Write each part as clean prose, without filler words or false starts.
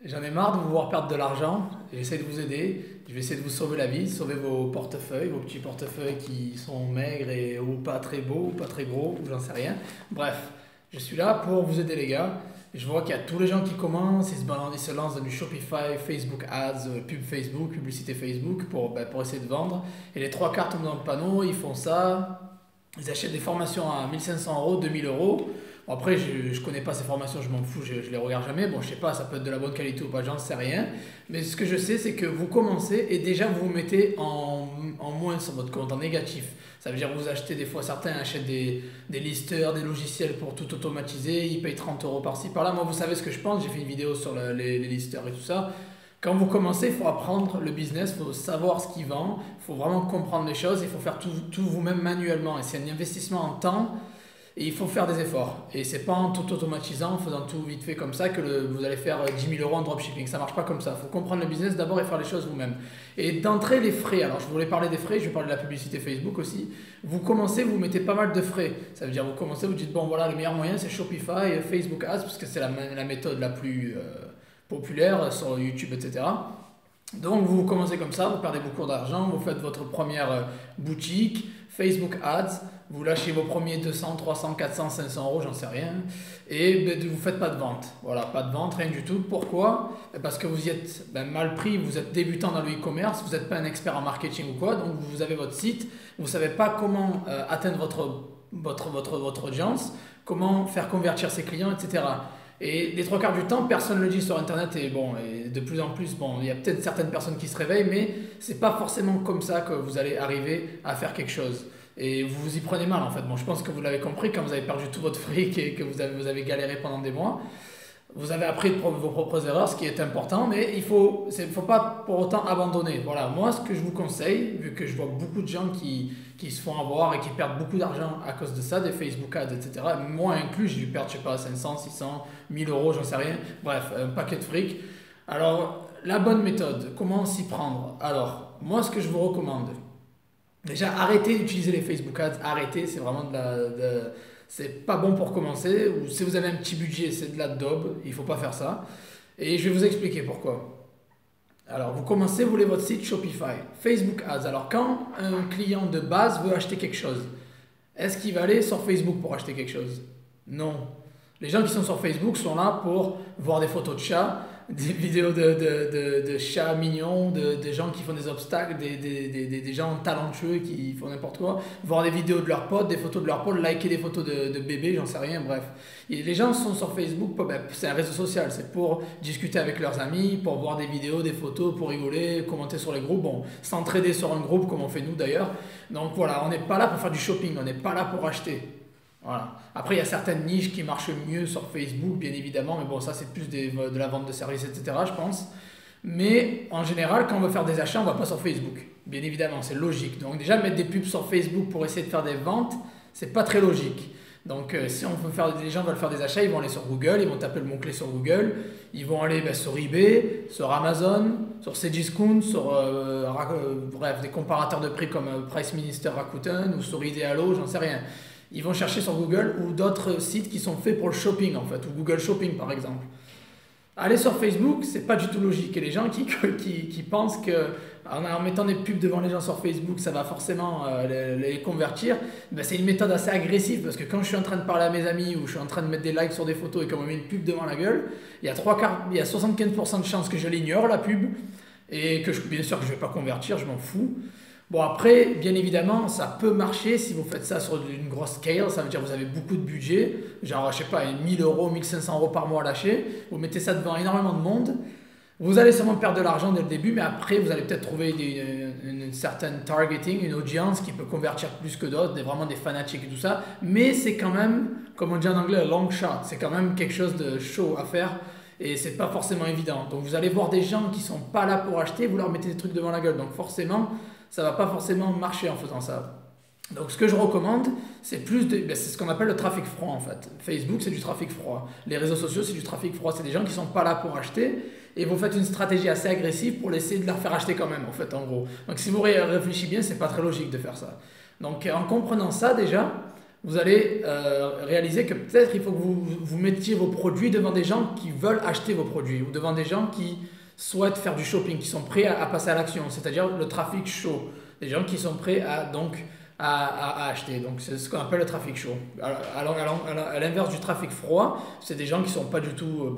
J'en ai marre de vous voir perdre de l'argent. J'essaie de vous aider. Je vais essayer de vous sauver la vie, sauver vos portefeuilles, vos petits portefeuilles qui sont maigres et ou pas très beaux, ou pas très gros, ou j'en sais rien. Bref, je suis là pour vous aider les gars. Je vois qu'il y a tous les gens qui commencent, ils se lancent dans du Shopify, Facebook Ads, pub Facebook, publicité Facebook pour essayer de vendre. Et les trois quarts tombent dans le panneau, ils font ça. Ils achètent des formations à 1500 euros, 2000 euros. Bon, après, je connais pas ces formations, je m'en fous, je les regarde jamais. Bon, je sais pas, ça peut être de la bonne qualité ou pas, j'en sais rien. Mais ce que je sais, c'est que vous commencez et déjà vous vous mettez en moins sur votre compte, en négatif. Ça veut dire que vous achetez des fois, certains achètent des listeurs, des logiciels pour tout automatiser, ils payent 30 euros par-ci, par-là. Moi, vous savez ce que je pense, j'ai fait une vidéo sur les listeurs et tout ça. Quand vous commencez, il faut apprendre le business, il faut savoir ce qui vend, il faut vraiment comprendre les choses, il faut faire tout vous-même manuellement. Et c'est un investissement en temps et il faut faire des efforts. Et c'est pas en tout automatisant, en faisant tout vite fait comme ça que vous allez faire 10 000 euros en dropshipping. Ça marche pas comme ça. Il faut comprendre le business d'abord et faire les choses vous-même. Et d'entrée, les frais. Alors je voulais parler des frais, je vais parler de la publicité Facebook aussi. Vous commencez, vous mettez pas mal de frais. Ça veut dire vous commencez, vous dites bon voilà, le meilleur moyen c'est Shopify, Facebook Ads, parce que c'est la méthode la plus populaire sur YouTube, etc. Donc vous commencez comme ça, vous perdez beaucoup d'argent, vous faites votre première boutique, Facebook Ads, vous lâchez vos premiers 200, 300, 400, 500 euros, j'en sais rien, et vous ne faites pas de vente. Voilà, pas de vente, rien du tout. Pourquoi? Parce que vous y êtes mal pris, vous êtes débutant dans le e-commerce, vous n'êtes pas un expert en marketing ou quoi, donc vous avez votre site, vous ne savez pas comment atteindre votre audience, comment faire convertir ses clients, etc. Et les trois quarts du temps, personne ne le dit sur Internet et bon, et de plus en plus, bon, il y a peut-être certaines personnes qui se réveillent, mais c'est pas forcément comme ça que vous allez arriver à faire quelque chose. Et vous vous y prenez mal en fait. Bon, je pense que vous l'avez compris quand vous avez perdu tout votre fric et que vous avez galéré pendant des mois. Vous avez appris de vos propres erreurs, ce qui est important, mais faut pas pour autant abandonner. Voilà, moi ce que je vous conseille, vu que je vois beaucoup de gens qui se font avoir et qui perdent beaucoup d'argent à cause de ça, des Facebook Ads, etc. Moi inclus, j'ai dû perdre, je sais pas, 500, 600, 1000 euros, j'en sais rien. Bref, un paquet de fric. Alors, la bonne méthode, comment s'y prendre? Alors, moi ce que je vous recommande, déjà arrêtez d'utiliser les Facebook Ads, arrêtez, c'est vraiment c'est pas bon pour commencer, ou si vous avez un petit budget, c'est de la daube, il ne faut pas faire ça. Et je vais vous expliquer pourquoi. Alors, vous commencez, vous voulez votre site Shopify, Facebook Ads. Alors, quand un client de base veut acheter quelque chose, est-ce qu'il va aller sur Facebook pour acheter quelque chose? Non. Les gens qui sont sur Facebook sont là pour voir des photos de chats, des vidéos de chats mignons, des gens qui font des obstacles, des gens talentueux qui font n'importe quoi, voir des vidéos de leurs potes, des photos de leurs potes, liker des photos de bébés, j'en sais rien, bref. Et les gens sont sur Facebook, c'est un réseau social, c'est pour discuter avec leurs amis, pour voir des vidéos, des photos, pour rigoler, commenter sur les groupes, bon, s'entraider sur un groupe comme on fait nous d'ailleurs. Donc voilà, on n'est pas là pour faire du shopping, on n'est pas là pour acheter. Voilà. Après, il y a certaines niches qui marchent mieux sur Facebook, bien évidemment, mais bon, ça c'est plus de la vente de services, etc., je pense. Mais en général, quand on veut faire des achats, on ne va pas sur Facebook. Bien évidemment, c'est logique. Donc déjà, mettre des pubs sur Facebook pour essayer de faire des ventes, c'est pas très logique. Donc si les gens veulent faire des achats, ils vont aller sur Google, ils vont taper le mot-clé sur Google, ils vont aller sur eBay, sur Amazon, sur Cdiscount, bref, des comparateurs de prix comme Price Minister Rakuten ou sur Idealo, j'en sais rien. Ils vont chercher sur Google ou d'autres sites qui sont faits pour le shopping en fait, ou Google Shopping par exemple. Aller sur Facebook, c'est pas du tout logique. Et les gens qui pensent que en mettant des pubs devant les gens sur Facebook, ça va forcément les convertir, ben c'est une méthode assez agressive parce que quand je suis en train de parler à mes amis ou je suis en train de mettre des likes sur des photos et qu'on me met une pub devant la gueule, il y a 75% de chances que je l'ignore la pub et que bien sûr que je vais pas convertir, je m'en fous. Bon après, bien évidemment, ça peut marcher si vous faites ça sur une grosse scale, ça veut dire que vous avez beaucoup de budget, genre je sais pas, 1000 euros, 1500 euros par mois à lâcher, vous mettez ça devant énormément de monde, vous allez sûrement perdre de l'argent dès le début, mais après vous allez peut-être trouver une certaine targeting, une audience qui peut convertir plus que d'autres, vraiment des fanatiques et tout ça, mais c'est quand même, comme on dit en anglais, a long shot, c'est quand même quelque chose de chaud à faire. Et c'est pas forcément évident. Donc vous allez voir des gens qui sont pas là pour acheter, vous leur mettez des trucs devant la gueule. Donc forcément, ça va pas forcément marcher en faisant ça. Donc ce que je recommande, c'est c'est ce qu'on appelle le trafic froid en fait. Facebook, c'est du trafic froid. Les réseaux sociaux, c'est du trafic froid. C'est des gens qui sont pas là pour acheter et vous faites une stratégie assez agressive pour essayer de leur faire acheter quand même en fait en gros. Donc si vous réfléchissez bien, c'est pas très logique de faire ça. Donc en comprenant ça déjà, vous allez réaliser que peut-être il faut que vous mettiez vos produits devant des gens qui veulent acheter vos produits ou devant des gens qui souhaitent faire du shopping, qui sont prêts à passer à l'action, c'est-à-dire le trafic chaud. Des gens qui sont prêts à acheter. Donc c'est ce qu'on appelle le trafic chaud. À l'inverse du trafic froid, c'est des gens qui ne sont pas du tout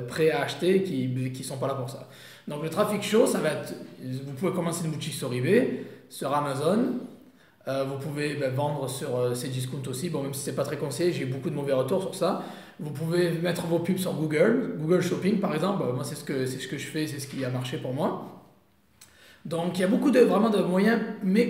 prêts à acheter, qui ne sont pas là pour ça. Donc le trafic chaud, ça va être, vous pouvez commencer une boutique sur eBay, sur Amazon. Vous pouvez vendre sur Cdiscount aussi, bon, même si c'est pas très conseillé, j'ai eu beaucoup de mauvais retours sur ça. Vous pouvez mettre vos pubs sur Google Shopping par exemple. Moi c'est ce que je fais, c'est ce qui a marché pour moi. Donc il y a beaucoup vraiment de moyens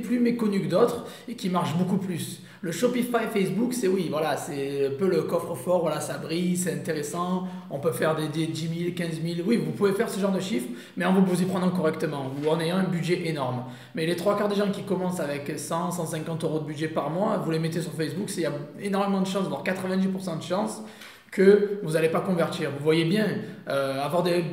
plus méconnus que d'autres et qui marchent beaucoup plus. Le Shopify Facebook, c'est oui, voilà, c'est un peu le coffre-fort, voilà, ça brille, c'est intéressant, on peut faire des 10 000, 15 000, oui, vous pouvez faire ce genre de chiffres, mais en vous y prenant correctement ou en ayant un budget énorme. Mais les trois quarts des gens qui commencent avec 100, 150 euros de budget par mois, vous les mettez sur Facebook, il y a énormément de chances, voire 90% de chances que vous n'allez pas convertir. Vous voyez bien, avoir des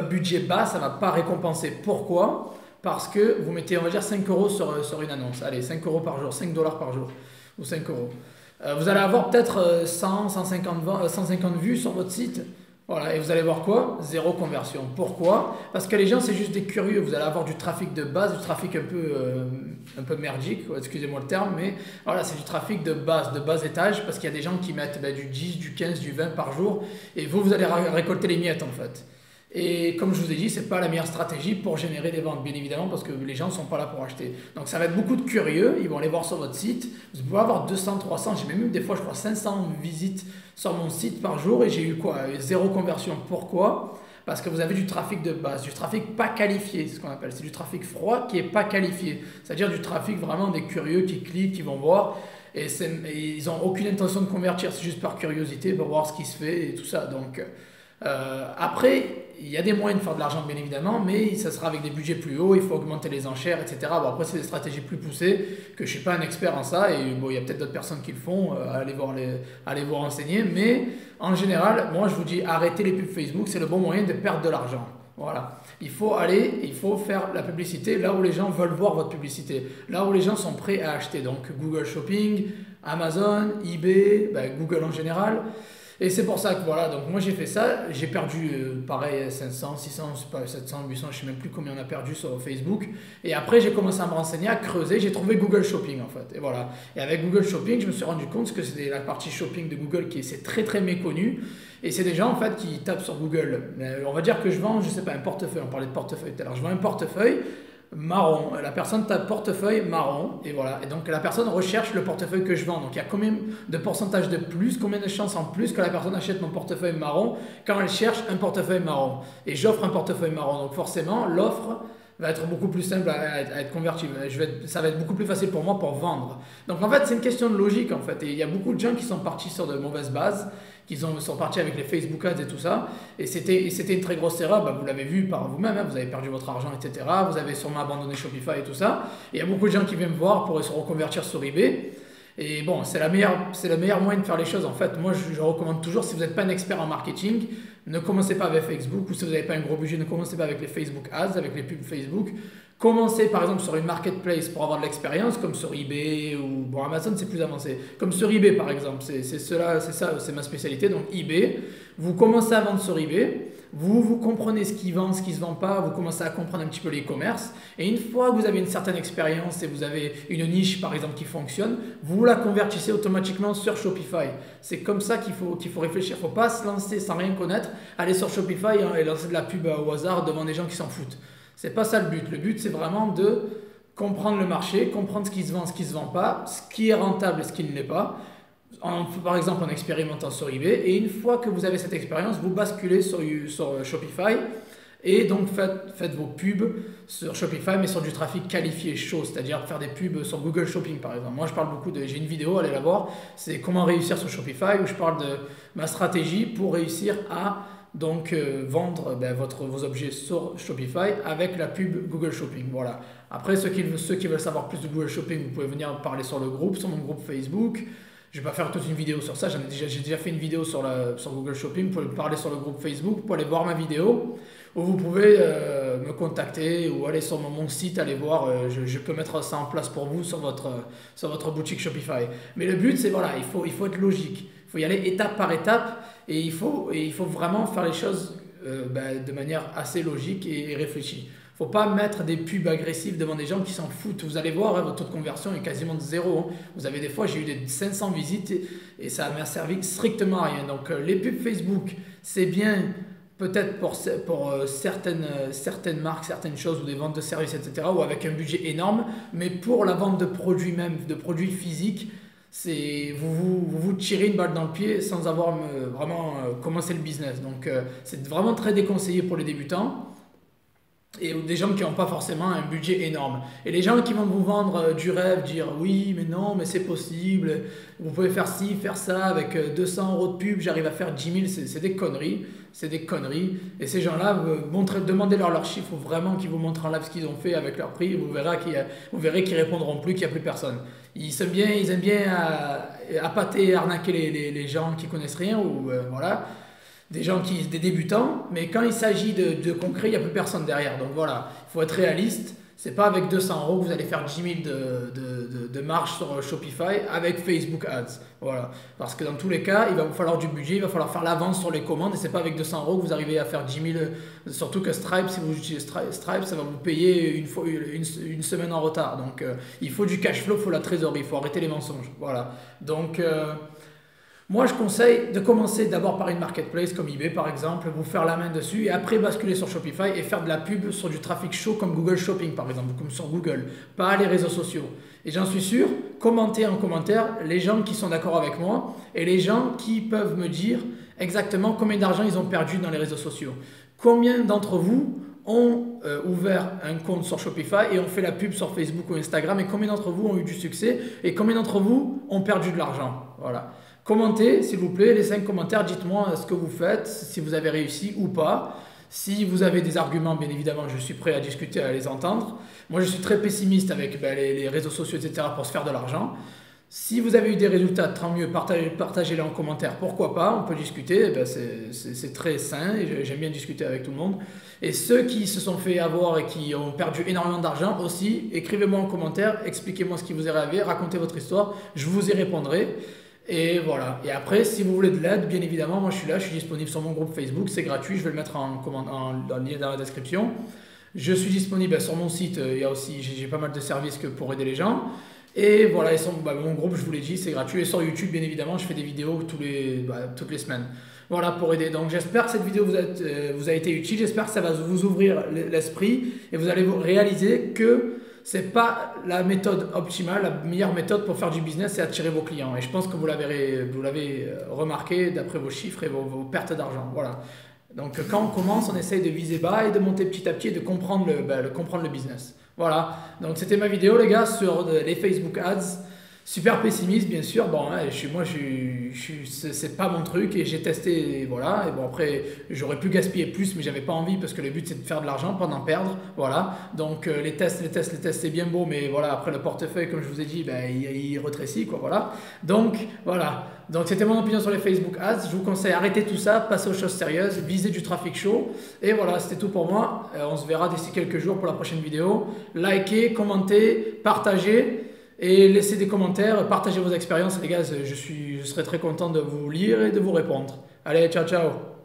budgets bas, ça ne va pas récompenser. Pourquoi ? Parce que vous mettez, on va dire, 5 euros sur une annonce. Allez, 5 euros par jour, 5 dollars par jour, ou 5 euros. Vous allez avoir peut-être 100, 150 vues sur votre site. Voilà, et vous allez voir quoi? Zéro conversion. Pourquoi? Parce que les gens, c'est juste des curieux. Vous allez avoir du trafic de base, du trafic un peu merdique, excusez-moi le terme, mais voilà, c'est du trafic de bas étage, parce qu'il y a des gens qui mettent du 10, du 15, du 20 par jour, et vous allez récolter les miettes en fait. Et comme je vous ai dit, ce n'est pas la meilleure stratégie pour générer des ventes, bien évidemment, parce que les gens ne sont pas là pour acheter. Donc ça va être beaucoup de curieux, ils vont aller voir sur votre site. Vous pouvez avoir 200, 300, j'ai même des fois, je crois, 500 visites sur mon site par jour et j'ai eu quoi? Zéro conversion. Pourquoi? Parce que vous avez du trafic de base, du trafic pas qualifié, c'est ce qu'on appelle. C'est du trafic froid qui n'est pas qualifié. C'est-à-dire du trafic vraiment des curieux qui cliquent, qui vont voir. Et ils n'ont aucune intention de convertir, c'est juste par curiosité, pour voir ce qui se fait et tout ça. Donc après, il y a des moyens de faire de l'argent bien évidemment, mais ça sera avec des budgets plus hauts, il faut augmenter les enchères, etc. Bon, après, c'est des stratégies plus poussées, que je ne suis pas un expert en ça, et bon, il y a peut-être d'autres personnes qui le font, allez vous renseigner, mais en général, moi je vous dis, arrêtez les pubs Facebook, c'est le bon moyen de perdre de l'argent. Voilà, il faut faire la publicité là où les gens veulent voir votre publicité, là où les gens sont prêts à acheter, donc Google Shopping, Amazon, eBay, Google en général. Et c'est pour ça que voilà, donc moi j'ai fait ça, j'ai perdu pareil 500, 600, 700, 800, je sais même plus combien on a perdu sur Facebook. Et après j'ai commencé à me renseigner, à creuser, j'ai trouvé Google Shopping en fait. Et voilà. Et avec Google Shopping, je me suis rendu compte que c'était la partie shopping de Google qui est très très méconnue. Et c'est des gens en fait qui tapent sur Google. On va dire que je vends, je sais pas, un portefeuille, on parlait de portefeuille tout à l'heure, je vends un portefeuille marron, la personne tape portefeuille marron et voilà, et donc la personne recherche le portefeuille que je vends, donc il y a combien de pourcentage de plus, combien de chances en plus que la personne achète mon portefeuille marron quand elle cherche un portefeuille marron, et j'offre un portefeuille marron, donc forcément l'offre va être beaucoup plus simple à être converti, ça va être beaucoup plus facile pour moi pour vendre. Donc en fait c'est une question de logique en fait, et il y a beaucoup de gens qui sont partis sur de mauvaises bases, qui sont partis avec les Facebook Ads et tout ça, et c'était une très grosse erreur, vous l'avez vu par vous-même, vous avez perdu votre argent, etc. Vous avez sûrement abandonné Shopify et tout ça, et il y a beaucoup de gens qui viennent me voir pour se reconvertir sur eBay, et bon, c'est le meilleur moyen de faire les choses en fait. Moi je recommande toujours, si vous n'êtes pas un expert en marketing, ne commencez pas avec Facebook, ou si vous n'avez pas un gros budget, ne commencez pas avec les Facebook Ads, avec les pubs Facebook. Commencez par exemple sur une marketplace pour avoir de l'expérience, comme sur eBay ou bon, Amazon c'est plus avancé, comme sur eBay par exemple, c'est ma spécialité, donc eBay. Vous commencez à vendre sur eBay, vous comprenez ce qui vend, ce qui ne se vend pas, vous commencez à comprendre un petit peu l'e-commerce, et une fois que vous avez une certaine expérience et vous avez une niche par exemple qui fonctionne, vous la convertissez automatiquement sur Shopify. C'est comme ça qu'il faut réfléchir, il ne faut pas se lancer sans rien connaître, aller sur Shopify et lancer de la pub au hasard devant des gens qui s'en foutent. C'est pas ça le but. Le but, c'est vraiment de comprendre le marché, comprendre ce qui se vend, ce qui ne se vend pas, ce qui est rentable et ce qui ne l'est pas. Par exemple, en expérimentant sur eBay. Et une fois que vous avez cette expérience, vous basculez sur Shopify et donc faites vos pubs sur Shopify, mais sur du trafic qualifié chaud, c'est-à-dire faire des pubs sur Google Shopping par exemple. Moi, je parle beaucoup j'ai une vidéo, allez la voir, c'est comment réussir sur Shopify, où je parle de ma stratégie pour réussir à vendre vos objets sur Shopify avec la pub Google Shopping. Voilà. Après, ceux qui veulent savoir plus de Google Shopping, vous pouvez venir parler sur le groupe, sur mon groupe Facebook. Je vais pas faire toute une vidéo sur ça, j'ai déjà fait une vidéo sur Google Shopping, vous pouvez parler sur le groupe Facebook, vous pouvez aller voir ma vidéo, ou vous pouvez me contacter ou aller sur mon site, aller voir, je peux mettre ça en place pour vous sur votre boutique Shopify. Mais le but, c'est voilà, il faut être logique, il faut y aller étape par étape et il faut vraiment faire les choses de manière assez logique et réfléchie. Il ne faut pas mettre des pubs agressives devant des gens qui s'en foutent. Vous allez voir, votre taux de conversion est quasiment de zéro. Hein. Vous avez des fois, j'ai eu des 500 visites et ça m'a servi strictement à rien. Donc les pubs Facebook, c'est bien peut-être pour certaines marques, certaines choses ou des ventes de services, etc. ou avec un budget énorme. Mais pour la vente de produits même, de produits physiques, vous tirez une balle dans le pied sans avoir vraiment commencé le business. Donc c'est vraiment très déconseillé pour les débutants et des gens qui n'ont pas forcément un budget énorme. Et les gens qui vont vous vendre du rêve, dire oui, mais non, mais c'est possible, vous pouvez faire ci, faire ça, avec 200 euros de pub, j'arrive à faire 10 000, c'est des conneries. C'est des conneries. Et ces gens-là, demandez-leur leurs chiffres, ou vraiment qu'ils vous montrent en live ce qu'ils ont fait avec leur prix, vous verrez qu'ils répondront plus, qu'il n'y a plus personne. Ils aiment bien appâter, arnaquer les gens qui connaissent rien, ou voilà. Des débutants, mais quand il s'agit de concret, il n'y a plus personne derrière. Donc voilà, il faut être réaliste. C'est pas avec 200 euros que vous allez faire 10 000 de marge sur Shopify avec Facebook Ads. Voilà. Parce que dans tous les cas, il va vous falloir du budget, il va falloir faire l'avance sur les commandes et c'est pas avec 200 euros que vous arrivez à faire 10 000. Surtout que Stripe, si vous utilisez Stripe, ça va vous payer une semaine en retard. Donc il faut du cash flow, il faut la trésorerie, il faut arrêter les mensonges. Voilà. Donc moi, je conseille de commencer d'abord par une marketplace comme eBay par exemple, vous faire la main dessus et après basculer sur Shopify et faire de la pub sur du trafic chaud comme Google Shopping par exemple, comme sur Google, pas les réseaux sociaux. Et j'en suis sûr, commentez en commentaire les gens qui sont d'accord avec moi et les gens qui peuvent me dire exactement combien d'argent ils ont perdu dans les réseaux sociaux. Combien d'entre vous ont ouvert un compte sur Shopify et ont fait la pub sur Facebook ou Instagram et combien d'entre vous ont eu du succès et combien d'entre vous ont perdu de l'argent. Voilà. Commentez s'il vous plaît, les 5 commentaires, dites-moi ce que vous faites, si vous avez réussi ou pas. Si vous avez des arguments, bien évidemment, je suis prêt à discuter, à les entendre. Moi, je suis très pessimiste avec les réseaux sociaux, etc. pour se faire de l'argent. Si vous avez eu des résultats, tant mieux, partagez-les en commentaire, pourquoi pas, on peut discuter, c'est très sain et j'aime bien discuter avec tout le monde. Et ceux qui se sont fait avoir et qui ont perdu énormément d'argent aussi, écrivez-moi en commentaire, expliquez-moi ce qui vous est arrivé, racontez votre histoire, je vous y répondrai. Et voilà. Et après, si vous voulez de l'aide, bien évidemment, moi je suis là, je suis disponible sur mon groupe Facebook, c'est gratuit, je vais le mettre en lien dans la description. Je suis disponible sur mon site, il y a aussi, j'ai pas mal de services pour aider les gens. Et voilà, mon groupe, je vous l'ai dit, c'est gratuit. Et sur YouTube, bien évidemment, je fais des vidéos toutes les semaines. Voilà, pour aider. Donc j'espère que cette vidéo vous a été utile, j'espère que ça va vous ouvrir l'esprit et vous allez réaliser que c'est pas la méthode optimale, la meilleure méthode pour faire du business, c'est attirer vos clients. Et je pense que vous l'avez remarqué d'après vos chiffres et vos pertes d'argent. Voilà. Donc quand on commence, on essaye de viser bas et de monter petit à petit et de comprendre le business. Voilà. Donc c'était ma vidéo les gars sur les Facebook Ads. Super pessimiste bien sûr, bon c'est pas mon truc et j'ai testé et voilà, et bon après j'aurais pu gaspiller plus mais j'avais pas envie parce que le but c'est de faire de l'argent, pas d'en perdre, voilà, donc les tests c'est bien beau mais voilà après le portefeuille comme je vous ai dit il rétrécit quoi, voilà, donc voilà, donc c'était mon opinion sur les Facebook Ads, je vous conseille arrêtez tout ça, passez aux choses sérieuses, visez du trafic chaud et voilà c'était tout pour moi, on se verra d'ici quelques jours pour la prochaine vidéo, likez, commentez, partagez. Et laissez des commentaires, partagez vos expériences les gars, je serai très content de vous lire et de vous répondre. Allez, ciao ciao.